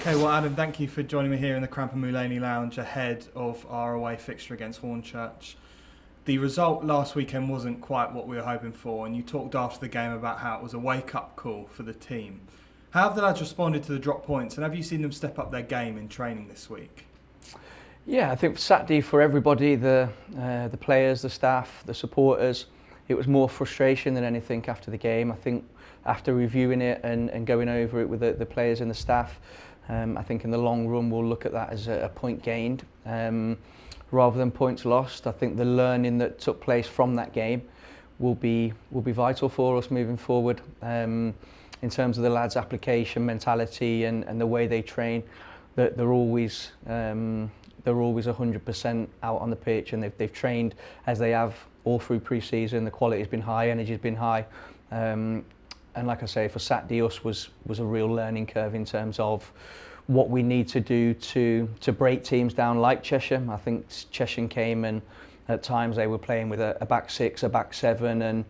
Okay, well, Adam, thank you for joining me here in the Cramp and Mulaney Lounge ahead of our away fixture against Hornchurch. The result last weekend wasn't quite what we were hoping for, and you talked after the game about how it was a wake-up call for the team. How have the lads responded to the drop points, and have you seen them step up their game in training this week? Yeah, I think Saturday for everybody, the players, the staff, the supporters, it was more frustration than anything after the game. I think after reviewing it and going over it with the players and the staff, I think in the long run we'll look at that as a point gained rather than points lost. I think the learning that took place from that game will be vital for us moving forward in terms of the lads' application, mentality and the way they train. That they're always 100% out on the pitch, and they've trained as they have all through pre-season. The quality has been high, energy has been high, and like I say, for Saturday us was a real learning curve in terms of what we need to do to break teams down like Cheshire. I think Cheshire came and at times they were playing with a back six, a back seven, and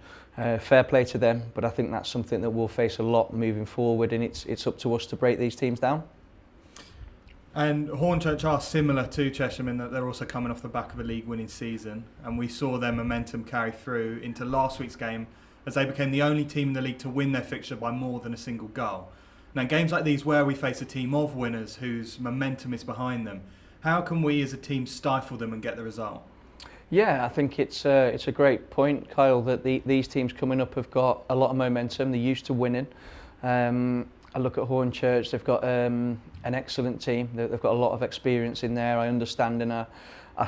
fair play to them, but I think that's something that we'll face a lot moving forward, and it's up to us to break these teams down. And Hornchurch are similar to Cheshire in that they're also coming off the back of a league-winning season, and we saw their momentum carry through into last week's game as they became the only team in the league to win their fixture by more than a single goal. Now, games like these where we face a team of winners whose momentum is behind them, how can we as a team stifle them and get the result? Yeah, I think it's a great point, Kyle, that these teams coming up have got a lot of momentum. They're used to winning. I look at Hornchurch, they've got an excellent team. They've got a lot of experience in there. I understand and I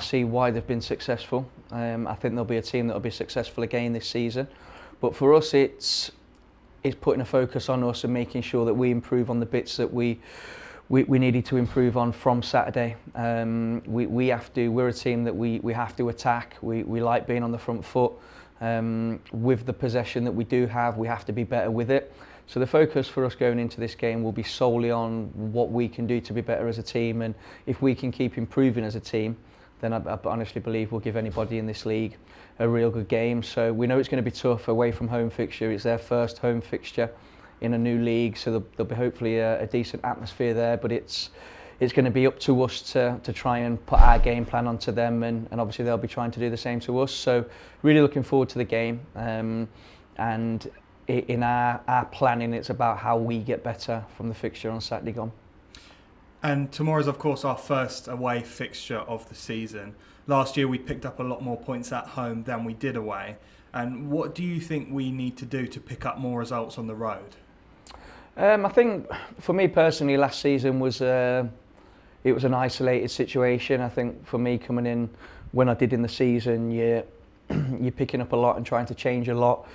see why they've been successful. I think they'll be a team that will be successful again this season. But for us, it's putting a focus on us and making sure that we improve on the bits that we needed to improve on from Saturday. We're a team that we have to attack. We like being on the front foot. With the possession that we do have, we have to be better with it. So the focus for us going into this game will be solely on what we can do to be better as a team, and if we can keep improving as a team, then I honestly believe we'll give anybody in this league a real good game. So we know it's going to be tough away from home fixture. It's their first home fixture in a new league, so there'll be hopefully a decent atmosphere there, but it's going to be up to us to try and put our game plan onto them, and obviously they'll be trying to do the same to us. So really looking forward to the game, and in our planning, it's about how we get better from the fixture on Saturday gone. And tomorrow's, of course, our first away fixture of the season. Last year, we picked up a lot more points at home than we did away. And what do you think we need to do to pick up more results on the road? I think, for me personally, last season was it was an isolated situation. I think for me, coming in when I did in the season, you're picking up a lot and trying to change a lot.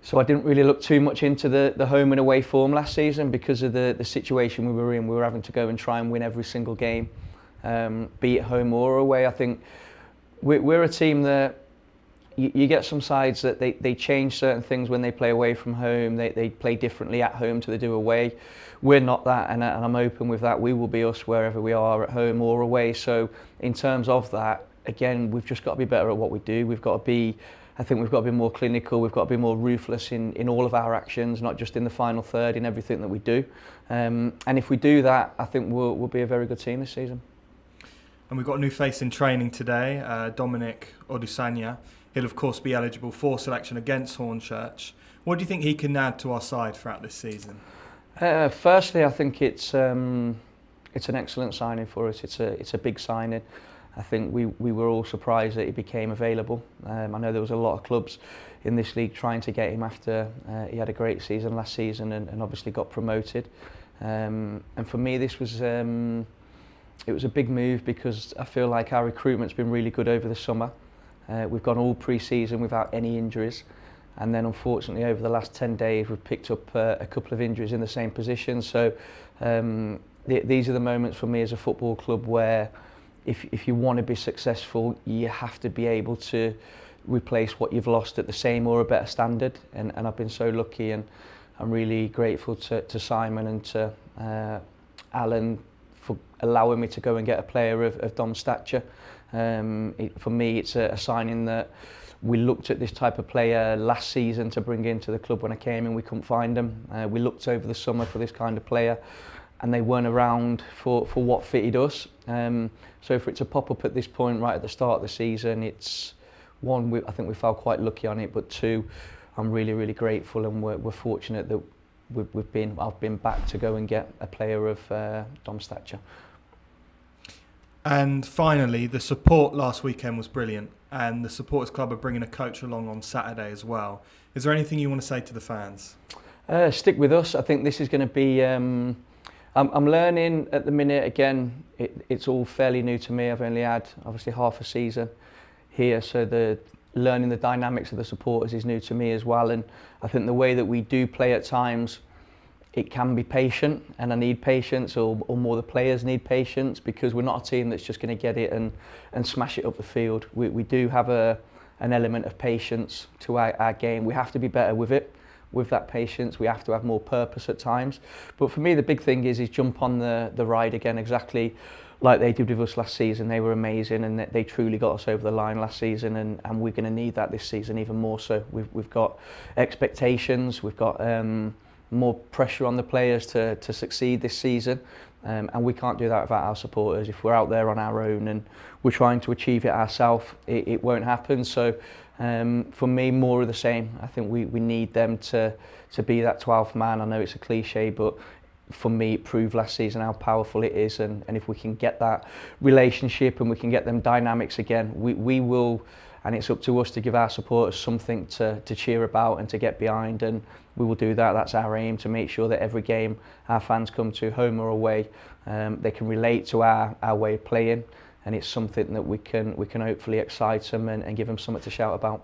So I didn't really look too much into the home and away form last season because of the situation we were in. We were having to go and try and win every single game, be it home or away. I think we're a team that you get some sides that they change certain things when they play away from home. They play differently at home to they do away. We're not that, and I'm open with that. We will be us wherever we are, at home or away. So in terms of that, again, we've just got to be better at what we do. I think we've got to be more clinical, we've got to be more ruthless in all of our actions, not just in the final third, in everything that we do. And if we do that, I think we'll be a very good team this season. And we've got a new face in training today, Dominic Odusanya. He'll of course be eligible for selection against Hornchurch. What do you think he can add to our side throughout this season? Firstly, I think it's an excellent signing for us. It's a big signing. I think we were all surprised that he became available. I know there was a lot of clubs in this league trying to get him after he had a great season last season and obviously got promoted. And for me, this was it was a big move because I feel like our recruitment's been really good over the summer. We've gone all pre-season without any injuries, and then unfortunately over the last 10 days we've picked up a couple of injuries in the same position. So these are the moments for me as a football club where if you want to be successful, you have to be able to replace what you've lost at the same or a better standard. And I've been so lucky, and I'm really grateful to Simon and to Alan for allowing me to go and get a player of Dom's stature. For me, it's a signing that we looked at this type of player last season to bring into the club when I came in. We couldn't find him. We looked over the summer for this kind of player, and they weren't around for what fitted us. So for it to pop up at this point right at the start of the season, it's one, I think we felt quite lucky on it, but two, I'm really, really grateful, and we're fortunate that I've been back to go and get a player of Dom's stature. And finally, the support last weekend was brilliant, and the supporters club are bringing a coach along on Saturday as well. Is there anything you want to say to the fans? Stick with us. I think this is going to be. I'm learning at the minute. Again, it's all fairly new to me. I've only had obviously half a season here, so learning the dynamics of the supporters is new to me as well. And I think the way that we do play at times, it can be patient, and I need patience, or more the players need patience, because we're not a team that's just going to get it and smash it up the field. We do have an element of patience to our game. We have to be better with it. With that patience, we have to have more purpose at times. But for me, the big thing is jump on the ride again, exactly like they did with us last season. They were amazing, and they truly got us over the line last season, and we're going to need that this season even more so. We've got expectations, we've got more pressure on the players to succeed this season, and we can't do that without our supporters. If we're out there on our own and we're trying to achieve it ourselves, it won't happen. So for me, more of the same. I think we need them to be that 12th man. I know it's a cliche, but for me, it proved last season how powerful it is, and if we can get that relationship and we can get them dynamics again, we will. And it's up to us to give our supporters something to cheer about and to get behind, and we will do that. That's our aim, to make sure that every game our fans come to, home or away, they can relate to our way of playing, and it's something that we can hopefully excite them and give them something to shout about.